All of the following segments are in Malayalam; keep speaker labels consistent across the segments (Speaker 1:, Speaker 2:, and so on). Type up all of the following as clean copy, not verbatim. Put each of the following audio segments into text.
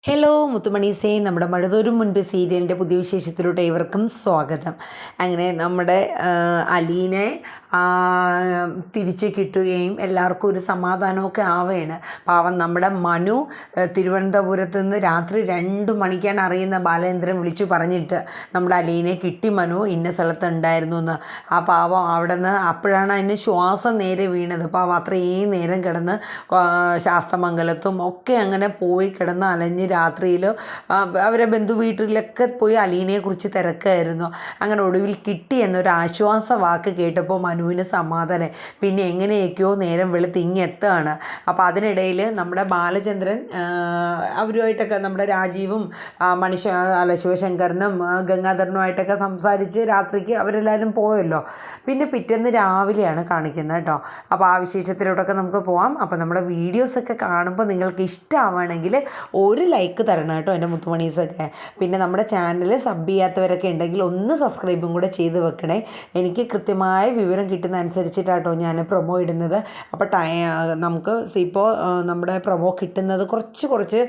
Speaker 1: ഹലോ മുത്തുമണീസേ, നമ്മുടെ മഴതോരും മുൻപ് സീരിയലിൻ്റെ പുതിയ വിശേഷത്തിലൂടെ ഇവർക്കും സ്വാഗതം. അങ്ങനെ നമ്മുടെ അലീനെ തിരിച്ച് കിട്ടുകയും എല്ലാവർക്കും ഒരു സമാധാനമൊക്കെ ആവുകയാണ്. പാവം നമ്മുടെ മനു തിരുവനന്തപുരത്ത് നിന്ന് രാത്രി 2 മണിക്കാണ് അറിയുന്ന ബാലേന്ദ്രൻ വിളിച്ചു പറഞ്ഞിട്ട് നമ്മുടെ അലീനെ കിട്ടി, മനു ഇന്ന സ്ഥലത്ത് ഉണ്ടായിരുന്നു എന്ന്. ആ പാവം അവിടെ നിന്ന് അപ്പോഴാണ് അതിന് ശ്വാസം നേരെ വീണത്. പാവം അത്രയും നേരം കിടന്ന് ശാസ്തമംഗലത്തും ഒക്കെ അങ്ങനെ പോയി കിടന്ന് അലഞ്ഞ് രാത്രിയിൽ അവരെ ബന്ധു വീട്ടിലൊക്കെ പോയി അലീനയെക്കുറിച്ച് തിരക്കായിരുന്നു. അങ്ങനെ ഒടുവിൽ കിട്ടി എന്നൊരു ആശ്വാസ വാക്ക് കേട്ടപ്പോൾ മനുവിന് സമാധാനം. പിന്നെ എങ്ങനെയൊക്കെയോ നേരം വെളുത്ത് ഇങ്ങെത്താണ്. അപ്പോൾ അതിനിടയിൽ നമ്മുടെ ബാലചന്ദ്രൻ അവരുമായിട്ടൊക്കെ നമ്മുടെ രാജീവും ശിവശങ്കരനും ഗംഗാധരനുമായിട്ടൊക്കെ സംസാരിച്ച് രാത്രിക്ക് അവരെല്ലാവരും പോയല്ലോ. പിന്നെ പിറ്റേന്ന് രാവിലെയാണ് കാണിക്കുന്നത് കേട്ടോ. അപ്പോൾ ആ വിശേഷത്തിലോട്ടൊക്കെ നമുക്ക് പോവാം. അപ്പോൾ നമ്മുടെ വീഡിയോസൊക്കെ കാണുമ്പോൾ നിങ്ങൾക്ക് ഇഷ്ടമാവുകയാണെങ്കിൽ ഒരു ലൈക്ക് തരണം കേട്ടോ എൻ്റെ മുത്തുമണീസൊക്കെ. പിന്നെ നമ്മുടെ ചാനൽ സബ് ചെയ്യാത്തവരൊക്കെ ഉണ്ടെങ്കിൽ ഒന്ന് സബ്സ്ക്രൈബും കൂടെ ചെയ്ത് വെക്കണേ. എനിക്ക് കൃത്യമായ വിവരം കിട്ടുന്ന അനുസരിച്ചിട്ടാട്ടോ ഞാൻ പ്രൊമോ ഇടുന്നത്. അപ്പോൾ നമുക്ക് ഇപ്പോൾ നമ്മുടെ പ്രൊമോ കിട്ടുന്നത് കുറച്ച്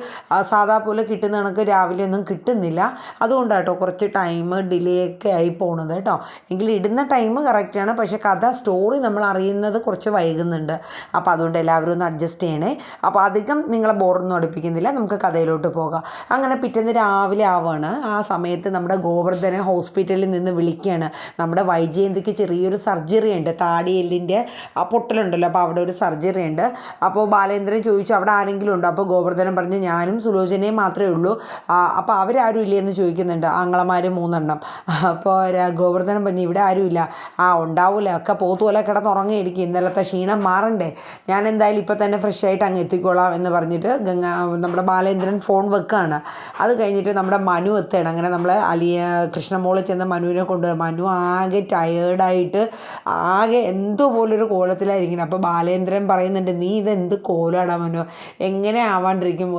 Speaker 1: സാധാ പോലെ കിട്ടുന്ന കണക്ക് രാവിലെ ഒന്നും കിട്ടുന്നില്ല. അതുകൊണ്ടാട്ടോ കുറച്ച് ടൈം ഡിലേ ഒക്കെ ആയി പോണത് കേട്ടോ. എങ്കിൽ ഇടുന്ന ടൈം കറക്റ്റാണ്, പക്ഷേ സ്റ്റോറി നമ്മൾ അറിയുന്നത് കുറച്ച് വൈകുന്നുണ്ട്. അപ്പോൾ അതുകൊണ്ട് എല്ലാവരും ഒന്ന് അഡ്ജസ്റ്റ് ചെയ്യണേ. അപ്പോൾ അധികം നിങ്ങളെ ബോറൊന്നും അടുപ്പിക്കുന്നില്ല, നമുക്ക് കഥയിലോട്ട് പോകാം. അങ്ങനെ പിറ്റേന്ന് രാവിലെ ആവുകയാണ്. ആ സമയത്ത് നമ്മുടെ ഗോവർദ്ധനെ ഹോസ്പിറ്റലിൽ നിന്ന് വിളിക്കുകയാണ്. നമ്മുടെ വൈജയന്തിക്ക് ചെറിയൊരു സർജറി ഉണ്ട്, താടിയെല്ലിൻ്റെ പൊട്ടലുണ്ടല്ലോ, അപ്പോൾ അവിടെ ഒരു സർജറി ഉണ്ട്. അപ്പോൾ ബാലേന്ദ്രൻ ചോദിച്ചു അവിടെ ആരെങ്കിലും ഉണ്ടോ? അപ്പോൾ ഗോവർദ്ധനം പറഞ്ഞു ഞാനും സുലോചനയും മാത്രമേ ഉള്ളൂ. അപ്പോൾ അവരാരും ഇല്ലയെന്ന് ചോദിക്കുന്നുണ്ട്. ആങ്ങളമാർ 3 എണ്ണം. അപ്പോൾ ഗോവർദ്ധനം പറഞ്ഞു ഇവിടെ ആരുമില്ല. ഉണ്ടാവില്ല, ഒക്കെ പോത്തുപോലെ കിടന്നുറങ്ങിയിരിക്കും, ഇന്നലത്തെ ക്ഷീണം മാറണ്ടേ, ഞാൻ എന്തായാലും ഇപ്പോൾ തന്നെ ഫ്രഷ് ആയിട്ട് അങ്ങ് എത്തിക്കോളാം എന്ന് പറഞ്ഞിട്ട് നമ്മുടെ ബാലേന്ദ്രൻ ഫോൺ വെക്കുകയാണ്. അത് കഴിഞ്ഞിട്ട് നമ്മുടെ മനു എത്തുകയാണ്. അങ്ങനെ നമ്മൾ കൃഷ്ണമോള് ചെന്ന് മനുവിനെ കൊണ്ടുപോയി. മനു ആകെ ടയേർഡായിട്ട് ആകെ എന്തോ പോലൊരു കോലത്തിലായിരിക്കണം. അപ്പോൾ ബാലേന്ദ്രൻ പറയുന്നുണ്ട് നീ ഇതെന്ത് കോലാടാ മനു, എങ്ങനെ ആവാണ്ടിരിക്കും,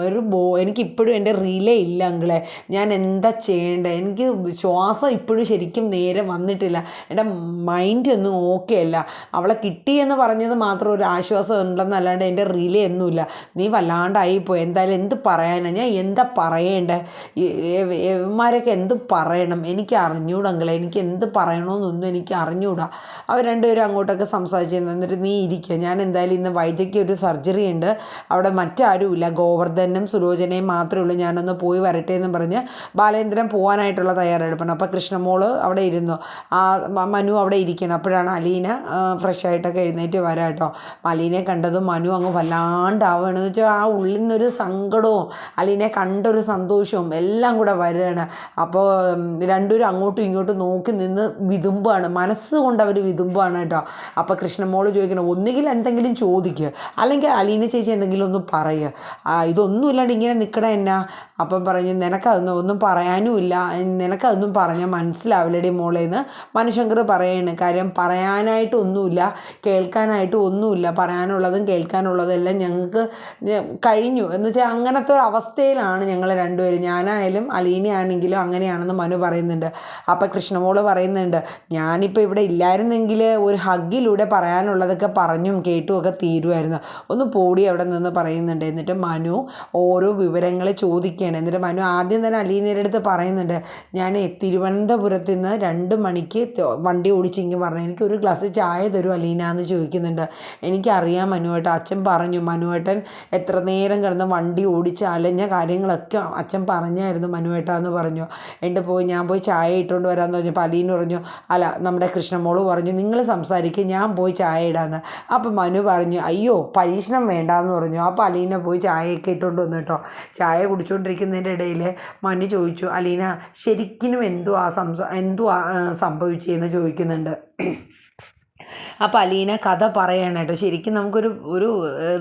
Speaker 1: എനിക്കിപ്പോഴും എൻ്റെ റിലേ ഇല്ല അങ്കിളെ, ഞാൻ എന്താ ചെയ്യേണ്ടത്, എനിക്ക് ശ്വാസം ഇപ്പോഴും ശരിക്കും നേരെ വന്നിട്ടില്ല, എൻ്റെ മൈൻഡ് ഒന്നും ഓക്കെ അല്ല, അവളെ കിട്ടിയെന്ന് പറഞ്ഞത് മാത്രം ഒരു ആശ്വാസം ഉണ്ടെന്നല്ലാണ്ട് എൻ്റെ റിലേ ഒന്നുമില്ല, നീ വല്ലാണ്ടായിപ്പോയി, എന്തായാലും എന്ത് പറയാനാണ്, ഞാൻ എന്താ പറയേണ്ടേ, ഇവന്മാരൊക്കെ എന്ത് പറയണം, എനിക്ക് അറിഞ്ഞൂടങ്ങളെ, എനിക്ക് എന്ത് പറയണമെന്നൊന്നും എനിക്ക് അറിഞ്ഞൂടാ. അവർ രണ്ടുപേരും അങ്ങോട്ടൊക്കെ സംസാരിച്ച് എന്നിട്ട് നീ ഇരിക്കുക, ഞാൻ എന്തായാലും ഇന്ന് വൈദ്യയ്ക്ക് ഒരു സർജറി ഉണ്ട്, അവിടെ മറ്റാരുമില്ല, ഗോവർദ്ധനും സുലോചനയും മാത്രമേ ഉള്ളൂ, ഞാനൊന്ന് പോയി വരട്ടെ എന്ന് പറഞ്ഞ് ബാലേന്ദ്രൻ പോകാനായിട്ടുള്ള തയ്യാറെടുപ്പാണ്. അപ്പോൾ കൃഷ്ണമോള് അവിടെ ഇരുന്നു, മനു അവിടെ ഇരിക്കണം. അപ്പോഴാണ് അലീന ഫ്രഷ് ആയിട്ടൊക്കെ എഴുന്നേറ്റ് വരാം കേട്ടോ. അലീനെ കണ്ടതും മനു അങ്ങ് വല്ലാണ്ടാവുകയാണെന്ന് വെച്ചാൽ ആ ഉള്ളിൽ നിന്നൊരു സങ്കടവും അലീനെ കണ്ടൊരു സന്തോഷവും എല്ലാം കൂടെ വരികയാണ്. അപ്പോൾ രണ്ടുപേരും അങ്ങോട്ടും ഇങ്ങോട്ടും നോക്കി നിന്ന് വിതുമ്പാണ്, മനസ്സുകൊണ്ട് അവർ വിതുമ്പാണ് കേട്ടോ. അപ്പോൾ കൃഷ്ണമോള് ചോദിക്കണം ഒന്നുകിൽ എന്തെങ്കിലും ചോദിക്കുക, അല്ലെങ്കിൽ അലീന ചേച്ചി എന്തെങ്കിലും ഒന്ന് പറയുക, ഇതൊന്നും ഇല്ലാണ്ട് ഇങ്ങനെ നിൽക്കണ എന്നാ. അപ്പം പറഞ്ഞ് ഒന്നും പറയാനുമില്ല, നിനക്കതൊന്നും പറഞ്ഞാൽ മനസ്സിലാവില്ലടി മോളേന്ന് മനുശങ്കർ പറയാണ്. കാര്യം പറയാനായിട്ടൊന്നുമില്ല, കേൾക്കാനായിട്ടും ഒന്നുമില്ല, പറയാനുള്ളതും കേൾക്കാനുള്ളതും എല്ലാം ഞങ്ങൾക്ക് കഴിഞ്ഞു എന്ന് വെച്ചാൽ അങ്ങനത്തെ ഒരു അവസ്ഥയിലാണ് ഞങ്ങൾ രണ്ടുപേരും, ഞാനായാലും അലീനയാണെങ്കിലും അങ്ങനെയാണെന്ന് മനു പറയുന്നുണ്ട്. അപ്പോൾ കൃഷ്ണമോള് പറയുന്നുണ്ട് ഞാനിപ്പോൾ ഇവിടെ ഇല്ലായിരുന്നെങ്കിൽ ഒരു ഹഗ്ഗിലൂടെ പറയാനുള്ളതൊക്കെ പറഞ്ഞും കേട്ടുമൊക്കെ തീരുമായിരുന്നു, ഒന്ന് പോടി അവിടെ നിന്ന് പറയുന്നുണ്ട്. എന്നിട്ട് മനു ഓരോ വിവരങ്ങൾ ചോദിക്കുകയാണ്. എന്നിട്ട് മനു ആദ്യം തന്നെ അലീനയുടെ അടുത്ത് പറയുന്നുണ്ട് ഞാൻ തിരുവനന്തപുരത്ത് നിന്ന് 2 മണിക്ക് വണ്ടി ഓടിച്ചെങ്കിൽ പറഞ്ഞു എനിക്ക് ഒരു ഗ്ലാസ് ചായ തരും അലീന എന്ന് ചോദിക്കുന്നുണ്ട്. എനിക്കറിയാം മനുവേട്ടൻ, അച്ഛൻ പറഞ്ഞു, മനുവേട്ടൻ എത്ര നേരം കിടന്ന് വണ്ടി ഓടിച്ച് അലഞ്ഞ കാര്യങ്ങളൊക്കെ അച്ഛൻ പറഞ്ഞായിരുന്നു മനുവേട്ടാന്ന് പറഞ്ഞു. ഞാൻ പോയി ചായ ഇട്ടുകൊണ്ട് വരാമെന്ന് പറഞ്ഞപ്പോൾ അലീന പറഞ്ഞു അല്ല നമ്മുടെ കൃഷ്ണമോള് പറഞ്ഞു നിങ്ങൾ സംസാരിക്കുക, ഞാൻ പോയി ചായ ഇടാമെന്ന്. അപ്പോൾ മനു പറഞ്ഞു അയ്യോ പരീക്ഷണം വേണ്ടാന്ന് പറഞ്ഞു. അപ്പോൾ അലീന പോയി ചായയൊക്കെ ഇട്ടുകൊണ്ട് വന്നു കേട്ടോ. ചായ കുടിച്ചുകൊണ്ടിരിക്കുന്നതിൻ്റെ ഇടയിൽ മനു ചോദിച്ചു അലീന ശരിക്കും എന്തുവാ സംഭവിച്ചതെന്ന് ചോദിക്കുന്നുണ്ട്. അപ്പോൾ അലീന കഥ പറയണം കേട്ടോ. ശരിക്കും നമുക്കൊരു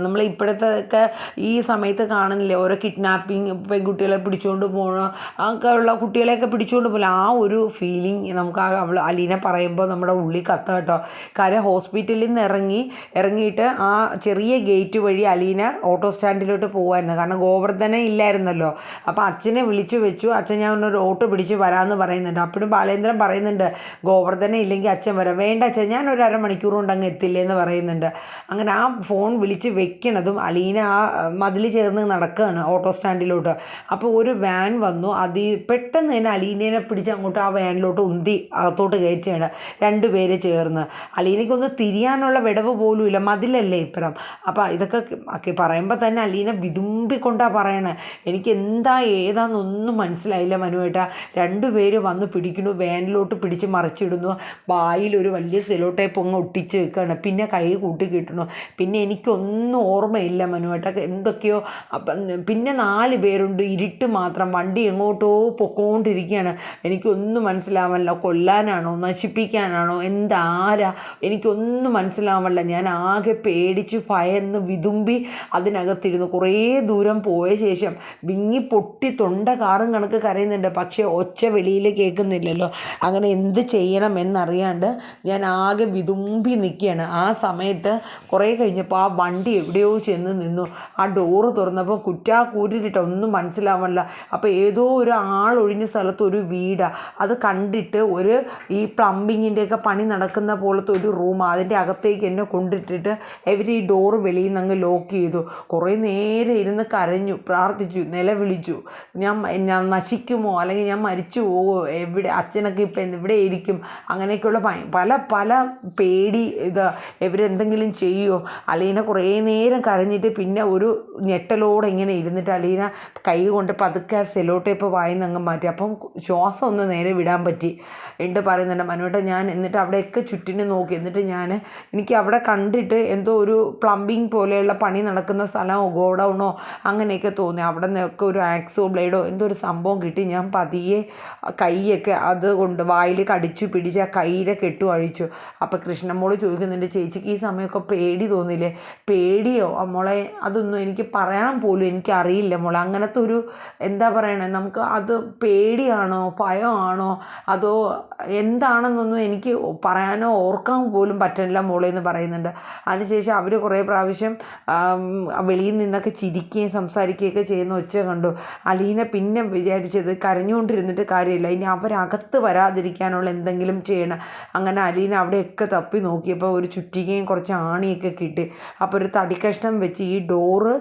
Speaker 1: നമ്മൾ ഇപ്പോഴത്തെ ഒക്കെ ഈ സമയത്ത് കാണുന്നില്ലേ ഓരോ കിഡ്നാപ്പിങ്, പെൺകുട്ടികളെ പിടിച്ചുകൊണ്ട് പോകണം, ഒക്കെ ഉള്ള കുട്ടികളെയൊക്കെ പിടിച്ചുകൊണ്ട് പോകില്ല, ആ ഒരു ഫീലിംഗ് നമുക്ക് അലീന പറയുമ്പോൾ നമ്മുടെ ഉള്ളിൽ കത്ത കേട്ടോ. കാര്യം ഹോസ്പിറ്റലിൽ നിന്ന് ഇറങ്ങിയിട്ട് ആ ചെറിയ ഗേറ്റ് വഴി അലീന ഓട്ടോ സ്റ്റാൻഡിലോട്ട് പോകുമായിരുന്നു. കാരണം ഗോവർദ്ധനെ ഇല്ലായിരുന്നല്ലോ. അപ്പോൾ അച്ഛനെ വിളിച്ചു വെച്ചു, അച്ഛൻ ഞാൻ ഒരു ഓട്ടോ പിടിച്ച് വരാമെന്ന് പറയുന്നുണ്ട്. അപ്പോഴും ബാലേന്ദ്രൻ പറയുന്നുണ്ട് ഗോവർദ്ധനെ ഇല്ലെങ്കിൽ അച്ഛൻ വരാം. വേണ്ട അച്ഛൻ, ഞാൻ ഒരു 1/2 മണിക്കൂർ മണിക്കൂർ കൊണ്ട് അങ്ങ് എത്തില്ലേ എന്ന് പറയുന്നുണ്ട്. അങ്ങനെ ആ ഫോൺ വിളിച്ച് വെക്കണതും അലീന ആ മതിൽ ചേർന്ന് നടക്കുകയാണ് ഓട്ടോ സ്റ്റാൻഡിലോട്ട്. അപ്പോൾ ഒരു വാൻ വന്നു. പെട്ടെന്ന് തന്നെ അലീനേനെ പിടിച്ച് അങ്ങോട്ട് ആ വാനിലോട്ട് ഉന്തി അകത്തോട്ട് കയറ്റുകയാണ് രണ്ടുപേര് ചേർന്ന്. അലീനയ്ക്കൊന്ന് തിരിയാനുള്ള വിടവ് പോലും ഇല്ല, മതിലല്ലേ ഇപ്പുറം. അപ്പോൾ ഇതൊക്കെ പറയുമ്പോൾ തന്നെ അലീന വിതുമ്പിക്കൊണ്ടാണ് പറയണേ. എനിക്ക് എന്താ ഏതാണെന്നൊന്നും മനസ്സിലായില്ല മനുവേട്ടാ. രണ്ടുപേര് വന്ന് പിടിക്കുന്നു, വാനിലോട്ട് പിടിച്ച് മറിച്ചിടുന്നു, വായിലൊരു വലിയ സെലോ ടേപ്പ് അങ്ങ് ഒട്ടിച്ച് വെക്കുകയാണ്, പിന്നെ കൈ കൂട്ടി കിട്ടണു. പിന്നെ എനിക്കൊന്നും ഓർമ്മയില്ല മനുവേട്ടാ, എന്തൊക്കെയോ. പിന്നെ 4 പേരുണ്ട്, ഇരുട്ട് മാത്രം, വണ്ടി എങ്ങോട്ടോ പൊക്കോണ്ടിരിക്കുകയാണ്. എനിക്കൊന്നും മനസ്സിലാവല്ല, കൊല്ലാനാണോ നശിപ്പിക്കാനാണോ എന്താരാ എനിക്കൊന്നും മനസ്സിലാവല്ല. ഞാൻ ആകെ പേടിച്ച് ഭയന്ന് വിതുമ്പി അതിനകത്തിരുന്നു. കുറേ ദൂരം പോയ ശേഷം വിങ്ങി പൊട്ടി തൊണ്ട കാറും കണക്ക് കരയുന്നുണ്ട്. പക്ഷേ ഒച്ച വെളിയിൽ കേൾക്കുന്നില്ലല്ലോ. അങ്ങനെ എന്ത് ചെയ്യണം എന്നറിയാണ്ട് ഞാൻ ആകെ വിതുമ്പി നിൽക്കുകയാണ്. ആ സമയത്ത് കുറേ കഴിഞ്ഞപ്പോൾ ആ വണ്ടി എവിടെയോ ചെന്ന് നിന്നു. ആ ഡോറ് തുറന്നപ്പോൾ കുറ്റാക്കൂരിട്ട് ഒന്നും മനസ്സിലാവല്ല. അപ്പോൾ ഏതോ ഒരു ആളൊഴിഞ്ഞ സ്ഥലത്ത് ഒരു വീടാണ്. അത് കണ്ടിട്ട് ഈ പ്ലംബിങ്ങിൻ്റെയൊക്കെ പണി നടക്കുന്ന പോലത്തെ ഒരു റൂം, അതിൻ്റെ അകത്തേക്ക് എന്നെ കൊണ്ടിട്ടിട്ട് ഇവർ ഈ ഡോറ് വെളിയിൽ നിന്ന് അങ്ങ് ലോക്ക് ചെയ്തു. കുറേ നേരം ഇരുന്ന് കരഞ്ഞു, പ്രാർത്ഥിച്ചു, നിലവിളിച്ചു. ഞാൻ നശിക്കുമോ, അല്ലെങ്കിൽ ഞാൻ മരിച്ചു പോവോ, അച്ഛനൊക്കെ ഇപ്പം എവിടെ ഇരിക്കും, അങ്ങനെയൊക്കെയുള്ള പല പേടി. ഇവരെന്തെങ്കിലും ചെയ്യുമോ. അലീന കുറേ നേരം കരഞ്ഞിട്ട് പിന്നെ ഒരു ഞെട്ടലോടെ ഇങ്ങനെ ഇരുന്നിട്ട് അലീന കൈ കൊണ്ട് പതുക്കെ സെലോ ടേപ്പ് വായിന്ന് അങ്ങ് മാറ്റി. അപ്പം ശ്വാസം ഒന്ന് നേരെ വിടാൻ പറ്റി. പറയുന്നുണ്ട് മനുവേട്ട, ഞാൻ എന്നിട്ട് അവിടെയൊക്കെ ചുറ്റിന് നോക്കി. എന്നിട്ട് എനിക്ക് അവിടെ കണ്ടിട്ട് എന്തോ ഒരു പ്ലംബിങ് പോലെയുള്ള പണി നടക്കുന്ന സ്ഥലമോ ഗോഡൗണോ അങ്ങനെയൊക്കെ തോന്നി. അവിടെ നിന്നൊക്കെ ഒരു ആക്സോ ബ്ലേഡോ എന്തോ ഒരു സംഭവം കിട്ടി. ഞാൻ പതിയെ കൈയൊക്കെ അതുകൊണ്ട് വായിൽ കടിച്ചു പിടിച്ച് ആ കൈയിലെ കെട്ടു അഴിച്ചു. അപ്പോൾ കൃഷ്ണമോള് ചോദിക്കുന്നുണ്ട്, ചേച്ചിക്ക് ഈ സമയമൊക്കെ പേടി തോന്നില്ലേ? പേടിയോ മോളെ? അതൊന്നും എനിക്ക് പറയാൻ പോലും എനിക്കറിയില്ല മോളെ. അങ്ങനത്തെ ഒരു എന്താ പറയണേ, നമുക്ക് അത് പേടിയാണോ ഭയമാണോ അതോ എന്താണെന്നൊന്നും എനിക്ക് പറയാനോ ഓർക്കാൻ പോലും പറ്റില്ല മോളെ എന്ന് പറയുന്നുണ്ട്. അതിനുശേഷം അവർ കുറേ പ്രാവശ്യം വെളിയിൽ നിന്നൊക്കെ ചിരിക്കുകയും സംസാരിക്കുകയൊക്കെ ചെയ്യുന്ന ഒച്ച കണ്ടു. അലീന പിന്നെ വിചാരിച്ചത് കരഞ്ഞുകൊണ്ടിരുന്നിട്ട് കാര്യമില്ല, ഇനി അവരകത്ത് വരാതിരിക്കാനുള്ള എന്തെങ്കിലും ചെയ്യണം. അങ്ങനെ അലീന അവിടെയൊക്കെ തപ്പി നോക്കിയപ്പോൾ ഒരു ചുറ്റികയും കുറച്ച് ആണിയൊക്കെ കിട്ടി. അപ്പോൾ ഒരു തടിക്കഷ്ണം വെച്ച് ഈ ഡോറ്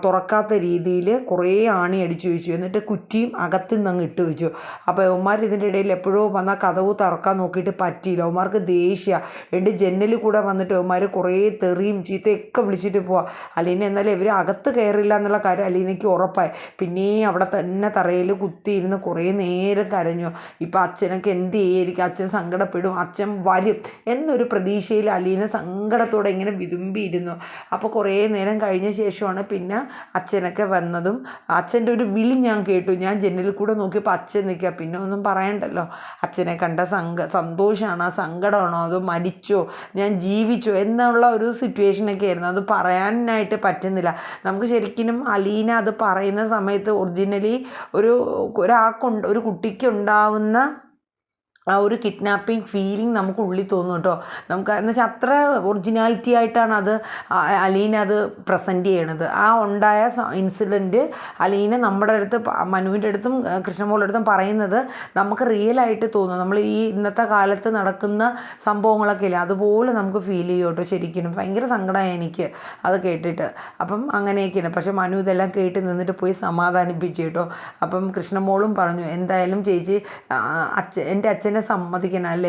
Speaker 1: തുറക്കാത്ത രീതിയിൽ കുറേ ആണി അടിച്ചു വെച്ചു. എന്നിട്ട് കുറ്റിയും അകത്തു നിന്ന് അങ്ങ് ഇട്ട് വെച്ചു. അപ്പോൾ യവന്മാർ ഇതിൻ്റെ ഇടയിൽ എപ്പോഴോ വന്നാൽ കതവ് തുറക്കാൻ നോക്കിയിട്ട് പറ്റിയില്ല. യവന്മാർക്ക് ദേഷ്യ എൻ്റെ ജനലിൽ കൂടെ വന്നിട്ട് യവന്മാർ കുറേ തെറിയും ചീത്തയൊക്കെ വിളിച്ചിട്ട് പോവാം. അലീന എന്നാലും ഇവർ അകത്ത് കയറില്ല എന്നുള്ള കാര്യം അലീനയ്ക്ക് ഉറപ്പായി. പിന്നെയും അവിടെ തന്നെ തറയിൽ കുത്തിയിരുന്ന് കുറേ നേരം കരഞ്ഞു. ഇപ്പം അച്ഛനൊക്കെ എന്ത് ചെയ്യായിരിക്കും, അച്ഛൻ സങ്കടപ്പെടും, അച്ഛൻ വരും എന്നൊരു പ്രതീക്ഷയിൽ അലീന സങ്കടത്തോടെ ഇങ്ങനെ വിതുമ്പിയിരുന്നു. അപ്പോൾ കുറേ നേരം കഴിഞ്ഞ ശേഷമാണ് പിന്നെ അച്ഛനൊക്കെ വന്നതും അച്ഛൻ്റെ ഒരു വിളി ഞാൻ കേട്ടു. ഞാൻ ജനലിൽ കൂടെ നോക്കിയപ്പോൾ അച്ഛൻ നിൽക്കുക. പിന്നെ ഒന്നും പറയണ്ടല്ലോ, അച്ഛനെ കണ്ട സന്തോഷമാണോ സങ്കടമാണോ അതോ മരിച്ചോ ഞാൻ ജീവിച്ചോ എന്നുള്ള ഒരു സിറ്റുവേഷനൊക്കെ ആയിരുന്നു. അത് പറയാനായിട്ട് പറ്റുന്നില്ല നമുക്ക് ശരിക്കും. അലീന അത് പറയുന്ന സമയത്ത് ഒറിജിനലി ഒരു കുട്ടിക്ക് ഉണ്ടാവുന്ന ആ ഒരു കിഡ്നാപ്പിംഗ് ഫീലിംഗ് നമുക്ക് ഉള്ളിൽ തോന്നും കേട്ടോ. നമുക്ക് എന്ന് വെച്ചാൽ അത്ര ഒറിജിനാലിറ്റി ആയിട്ടാണ് അത് അലീന അത് പ്രസൻറ്റ് ചെയ്യണത്. ആ ഉണ്ടായ ഇൻസിഡൻറ്റ് അലീന നമ്മുടെ അടുത്ത് മനുവിൻ്റെ അടുത്തും കൃഷ്ണമോളുടെ അടുത്തും പറയുന്നത് നമുക്ക് റിയലായിട്ട് തോന്നും. നമ്മൾ ഈ ഇന്നത്തെ കാലത്ത് നടക്കുന്ന സംഭവങ്ങളൊക്കെ ഇല്ലേ, അതുപോലെ നമുക്ക് ഫീൽ ചെയ്യും കേട്ടോ. ശരിക്കും ഭയങ്കര സങ്കടമായി എനിക്ക് അത് കേട്ടിട്ട്. അപ്പം അങ്ങനെയൊക്കെയാണ്. പക്ഷേ മനു ഇതെല്ലാം കേട്ട് നിന്നിട്ട് പോയി സമാധാനിപ്പിച്ചു കേട്ടോ. അപ്പം കൃഷ്ണമോളും പറഞ്ഞു, എന്തായാലും ചേച്ചി എൻ്റെ അച്ഛനെ സമ്മതിക്കണം അല്ലേ,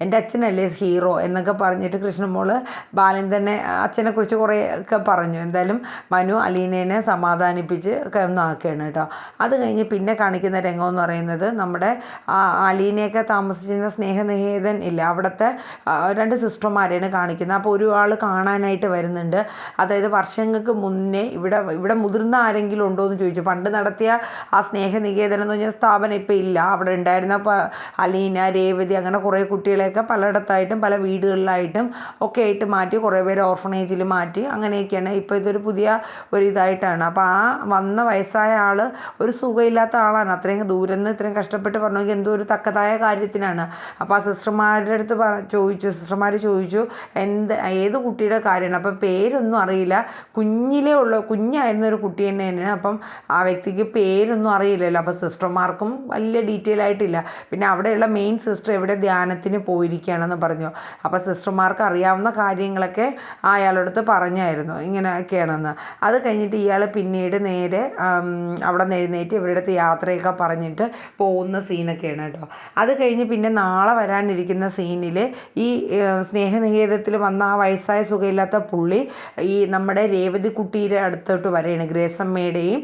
Speaker 1: എൻ്റെ അച്ഛനല്ലേ ഹീറോ എന്നൊക്കെ പറഞ്ഞിട്ട് കൃഷ്ണമോള് ബാലൻ തന്നെ അച്ഛനെക്കുറിച്ച് കുറേ ഒക്കെ പറഞ്ഞു. എന്തായാലും മനു അലീനേനെ സമാധാനിപ്പിച്ച് ഒന്നാക്കുകയാണ് കേട്ടോ. അത് കഴിഞ്ഞ് പിന്നെ കാണിക്കുന്ന രംഗം എന്ന് പറയുന്നത് നമ്മുടെ അലീനയൊക്കെ താമസിച്ചിരുന്ന സ്നേഹനികേതൻ ഇല്ല, അവിടുത്തെ 2 സിസ്റ്റർമാരെയാണ് കാണിക്കുന്നത്. അപ്പോൾ ഒരാൾ കാണാനായിട്ട് വരുന്നുണ്ട്. അതായത് വർഷങ്ങൾക്ക് മുന്നേ ഇവിടെ മുതിർന്ന ആരെങ്കിലും ഉണ്ടോ എന്ന് ചോദിച്ചു. പണ്ട് നടത്തിയ ആ സ്നേഹനികേതൻ എന്ന് പറഞ്ഞാൽ സ്ഥാപനം ഇപ്പോൾ ഇല്ല. അവിടെ ഉണ്ടായിരുന്ന അലീന, രേവതി അങ്ങനെ കുറേ കുട്ടികളെയൊക്കെ പലയിടത്തായിട്ടും പല വീടുകളിലായിട്ടും ഒക്കെ ആയിട്ട് മാറ്റി, കുറേ പേര് ഓർഫണേജിൽ മാറ്റി, അങ്ങനെയൊക്കെയാണ്. ഇപ്പോൾ ഇതൊരു പുതിയ ഇതായിട്ടാണ്. അപ്പോൾ ആ വന്ന വയസ്സായ ആൾ ഒരു സുഖമില്ലാത്ത ആളാണ്. അത്രയും ദൂരം നിന്ന് ഇത്രയും കഷ്ടപ്പെട്ട് പറഞ്ഞെങ്കിൽ എന്തോ ഒരു തക്കതായ കാര്യത്തിനാണ്. അപ്പോൾ ആ സിസ്റ്റർമാരുടെ അടുത്ത് സിസ്റ്റർമാർ ചോദിച്ചു ഏത് കുട്ടിയുടെ കാര്യമാണ്. അപ്പം പേരൊന്നും അറിയില്ല, കുഞ്ഞായിരുന്ന ഒരു കുട്ടി തന്നെയാണ്. അപ്പം ആ വ്യക്തിക്ക് പേരൊന്നും അറിയില്ലല്ലോ. അപ്പോൾ സിസ്റ്റർമാർക്കും വലിയ ഡീറ്റെയിൽ ആയിട്ടില്ല. പിന്നെ അവിടെയുള്ള നമ്മുടെ മെയിൻ സിസ്റ്റർ എവിടെ ധ്യാനത്തിന് പോയിരിക്കുകയാണെന്ന് പറഞ്ഞു. അപ്പോൾ സിസ്റ്റർമാർക്ക് അറിയാവുന്ന കാര്യങ്ങളൊക്കെ അയാളടുത്ത് പറഞ്ഞായിരുന്നു ഇങ്ങനെയൊക്കെയാണെന്ന്. അത് കഴിഞ്ഞിട്ട് ഇയാൾ പിന്നീട് നേരെ അവിടെ നിന്ന് എഴുന്നേറ്റ് ഇവരുടെ അടുത്ത് യാത്രയൊക്കെ പറഞ്ഞിട്ട് പോകുന്ന സീനൊക്കെയാണ് കേട്ടോ. അത് കഴിഞ്ഞ് പിന്നെ നാളെ വരാനിരിക്കുന്ന സീനിൽ ഈ സ്നേഹനികേതത്തിൽ വന്ന ആ വയസ്സായ സുഖമില്ലാത്ത പുള്ളി ഈ നമ്മുടെ രേവതി കുട്ടിയുടെ അടുത്തോട്ട് വരെയാണ്, ഗ്രേസമ്മയുടെയും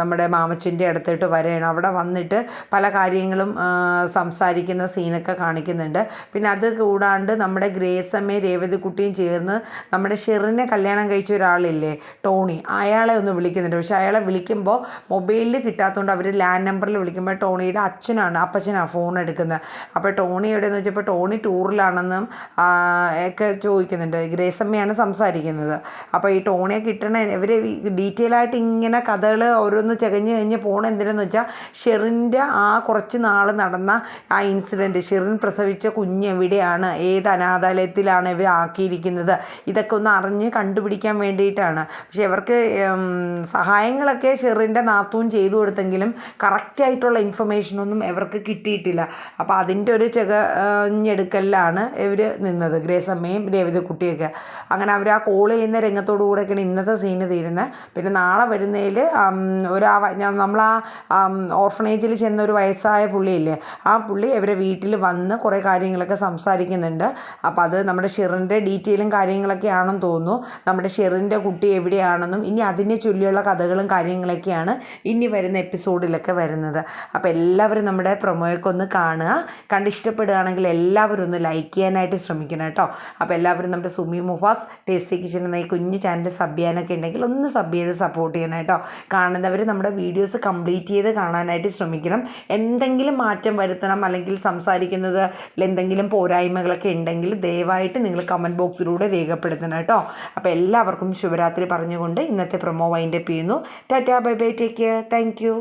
Speaker 1: നമ്മുടെ മാമച്ചൻ്റെ അടുത്തോട്ട് വരെയാണ്. അവിടെ വന്നിട്ട് പല കാര്യങ്ങളും സംസാരിക്കുന്ന സീനൊക്കെ കാണിക്കുന്നുണ്ട്. പിന്നെ അത് കൂടാണ്ട് നമ്മുടെ ഗ്രേസമ്മയും രേവതി കുട്ടിയും ചേർന്ന് നമ്മുടെ ഷെറിനെ കല്യാണം കഴിച്ച ഒരാളില്ലേ ടോണി, അയാളെ ഒന്ന് വിളിക്കുന്നുണ്ട്. പക്ഷേ അയാളെ വിളിക്കുമ്പോൾ മൊബൈലിൽ കിട്ടാത്തതുകൊണ്ട് അവർ ലാൻഡ് നമ്പറിൽ വിളിക്കുമ്പോൾ ടോണിയുടെ അപ്പച്ചനാണ് ഫോൺ എടുക്കുന്നത്. അപ്പോൾ ടോണി എവിടെയെന്ന് വെച്ചപ്പോൾ ടോണി ടൂറിലാണെന്നും ഒക്കെ ചോദിക്കുന്നുണ്ട്. ഗ്രേസമ്മയാണ് സംസാരിക്കുന്നത്. അപ്പോൾ ഈ ടോണിയെ കിട്ടണ ഇവർ ഡീറ്റെയിൽ ആയിട്ട് ഇങ്ങനെ കഥകൾ ഓരോന്ന് കഴിഞ്ഞ് പോകണം. എന്തിനെന്ന് വെച്ചാൽ ഷെറിൻ്റെ ആ കുറച്ച് നാൾ നടന്ന ആ ഇൻസിഡൻറ്റ്, ഷെറിൻ പ്രസവിച്ച കുഞ്ഞ് എവിടെയാണ്, ഏത് അനാഥാലയത്തിലാണ് ഇവർ ആക്കിയിരിക്കുന്നത്, ഇതൊക്കെ ഒന്ന് അറിഞ്ഞ് കണ്ടുപിടിക്കാൻ വേണ്ടിയിട്ടാണ്. പക്ഷേ ഇവർക്ക് സഹായങ്ങളൊക്കെ ഷെറിൻ്റെ നാത്തൂൻ ചെയ്തു കൊടുത്തെങ്കിലും കറക്റ്റായിട്ടുള്ള ഇൻഫർമേഷനൊന്നും ഇവർക്ക് കിട്ടിയിട്ടില്ല. അപ്പോൾ അതിൻ്റെ ഒരു ചെകഞ്ഞെടുക്കലിലാണ് ഇവർ നിന്നത്, ഗ്രേസമ്മയും രേവതി കുട്ടിയൊക്കെ. അങ്ങനെ അവർ ആ കോൾ ചെയ്യുന്ന രംഗത്തോടു കൂടെയൊക്കെയാണ് ഇന്നത്തെ സീന് തീരുന്നത്. പിന്നെ നാളെ വരുന്നതിൽ നമ്മൾ ആ ഓർഫനേജിൽ ചെന്ന ഒരു വയസ്സായ പുള്ളിയില്ലേ, ആ പുള്ളി ഇവരെ വീട്ടിൽ വന്ന് കുറേ കാര്യങ്ങളൊക്കെ സംസാരിക്കുന്നുണ്ട്. അപ്പോൾ അത് നമ്മുടെ ഷെറിൻ്റെ ഡീറ്റെയിലും കാര്യങ്ങളൊക്കെ ആണെന്ന് തോന്നുന്നു. നമ്മുടെ ഷെറിൻ്റെ കുട്ടി എവിടെയാണെന്നും ഇനി അതിനെ ചൊല്ലിയുള്ള കഥകളും കാര്യങ്ങളൊക്കെയാണ് ഇനി വരുന്ന എപ്പിസോഡിലൊക്കെ വരുന്നത്. അപ്പോൾ എല്ലാവരും നമ്മുടെ പ്രൊമോയൊക്കെ ഒന്ന് കാണുക. കണ്ടിഷ്ടപ്പെടുകയാണെങ്കിൽ എല്ലാവരും ഒന്ന് ലൈക്ക് ചെയ്യാനായിട്ട് ശ്രമിക്കണം കേട്ടോ. അപ്പോൾ എല്ലാവരും നമ്മുടെ സുമി മുഫാസ് ടേസ്റ്റി കിച്ചൻ എന്ന ഈ കുഞ്ഞു ചാനൽ സബ് ചെയ്യാനൊക്കെ ഉണ്ടെങ്കിൽ ഒന്ന് സബ് ചെയ്ത് സപ്പോർട്ട് ചെയ്യണം കേട്ടോ. കാണുന്നവർ നമ്മുടെ വീഡിയോസ് കംപ്ലീറ്റ് ചെയ്ത് കാണാനായിട്ട് ശ്രമിക്കണം. എന്തെങ്കിലും മാറ്റം വരുത്തണം അല്ലെങ്കിൽ സംസാരിക്കുന്നത് എന്തെങ്കിലും പോരായ്മകളൊക്കെ ഉണ്ടെങ്കിൽ ദയവായിട്ട് നിങ്ങൾ കമൻറ്റ് ബോക്സിലൂടെ രേഖപ്പെടുത്തണം കേട്ടോ. അപ്പോൾ എല്ലാവർക്കും ശുഭരാത്രി പറഞ്ഞുകൊണ്ട് ഇന്നത്തെ പ്രൊമോ വൈൻഡപ്പ് ചെയ്യുന്നു. Tata, bye bye, take care, thank you.